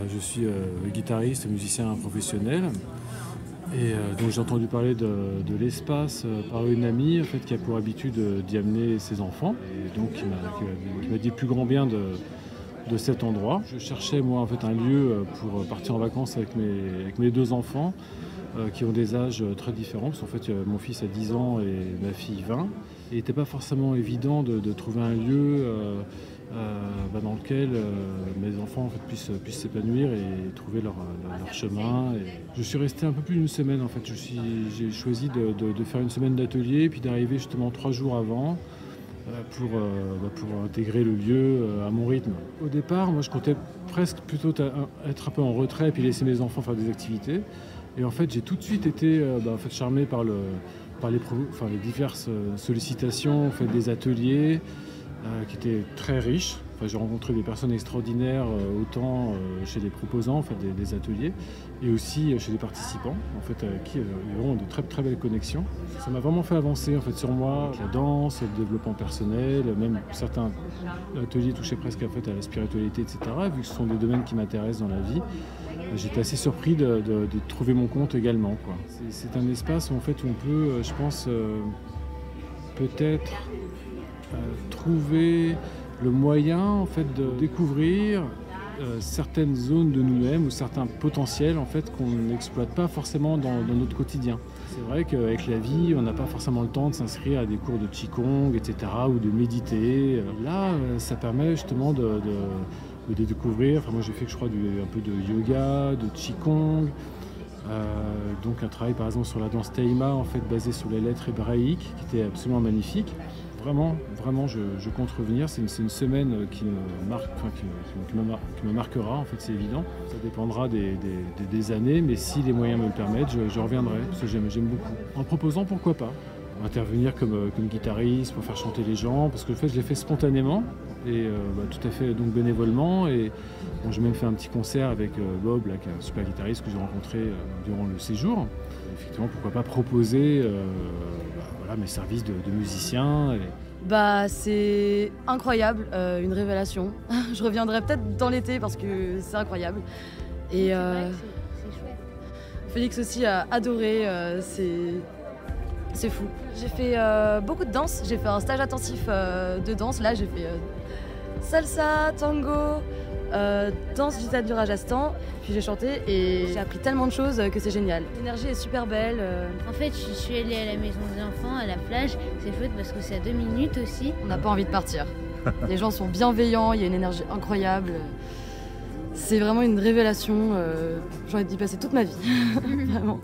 Je suis guitariste, musicien professionnel. Et donc j'ai entendu parler de l'espace par une amie en fait, qui a pour habitude d'y amener ses enfants. Et donc qui m'a dit plus grand bien de cet endroit. Je cherchais moi en fait un lieu pour partir en vacances avec mes deux enfants qui ont des âges très différents. Parce qu'en fait mon fils a 10 ans et ma fille 20. Et il n'était pas forcément évident de trouver un lieu dans lequel mes enfants en fait, puissent s'épanouir et trouver leur chemin. Et je suis resté un peu plus d'une semaine en fait. J'ai choisi de faire une semaine d'atelier puis d'arriver justement 3 jours avant pour intégrer le lieu à mon rythme. Au départ, moi je comptais presque plutôt être un peu en retrait et puis laisser mes enfants faire des activités. Et en fait j'ai tout de suite été charmé par les diverses sollicitations en fait, des ateliers qui étaient très riches. Enfin, j'ai rencontré des personnes extraordinaires autant chez les proposants en fait, des ateliers et aussi chez les participants en fait, avec qui il y a vraiment de très, très belles connexions. Ça m'a vraiment fait avancer en fait, sur moi, la danse, le développement personnel, même certains ateliers touchaient presque en fait, à la spiritualité, etc. Vu que ce sont des domaines qui m'intéressent dans la vie. J'étais assez surpris de trouver mon compte également, quoi. C'est un espace où, en fait, où on peut, je pense, peut-être trouver le moyen en fait, de découvrir certaines zones de nous-mêmes ou certains potentiels en fait, qu'on n'exploite pas forcément dans notre quotidien. C'est vrai qu'avec la vie, on n'a pas forcément le temps de s'inscrire à des cours de Qigong, etc. ou de méditer. Là, ça permet justement de découvrir. Enfin, moi, j'ai fait, je crois, un peu de yoga, de Qigong. Donc un travail par exemple sur la danse Taïma en fait basé sur les lettres hébraïques qui était absolument magnifique. Vraiment, je compte revenir. C'est une semaine qui me marque, qui me marquera en fait, c'est évident. Ça dépendra des années, mais si les moyens me le permettent, je reviendrai parce que j'aime beaucoup. En proposant, pourquoi pas intervenir comme guitariste pour faire chanter les gens, parce que le fait je l'ai fait spontanément et tout à fait donc bénévolement. Et bon, j'ai même fait un petit concert avec Bob, là, qui est un super guitariste que j'ai rencontré durant le séjour. Et effectivement, pourquoi pas proposer mes services de musicien. C'est incroyable, une révélation. Je reviendrai peut-être dans l'été parce que c'est incroyable. Et c'est vrai que c'est chouette. Félix aussi a adoré, c'est fou. J'ai fait beaucoup de danse, j'ai fait un stage intensif de danse. Là, j'ai fait salsa, tango, danse du Rajasthan. Puis j'ai chanté et j'ai appris tellement de choses que c'est génial. L'énergie est super belle. En fait, je suis allée à la maison des enfants, à la plage. C'est chouette parce que c'est à 2 minutes aussi. On n'a pas envie de partir. Les gens sont bienveillants, il y a une énergie incroyable. C'est vraiment une révélation. J'ai envie d'y passer toute ma vie. Vraiment.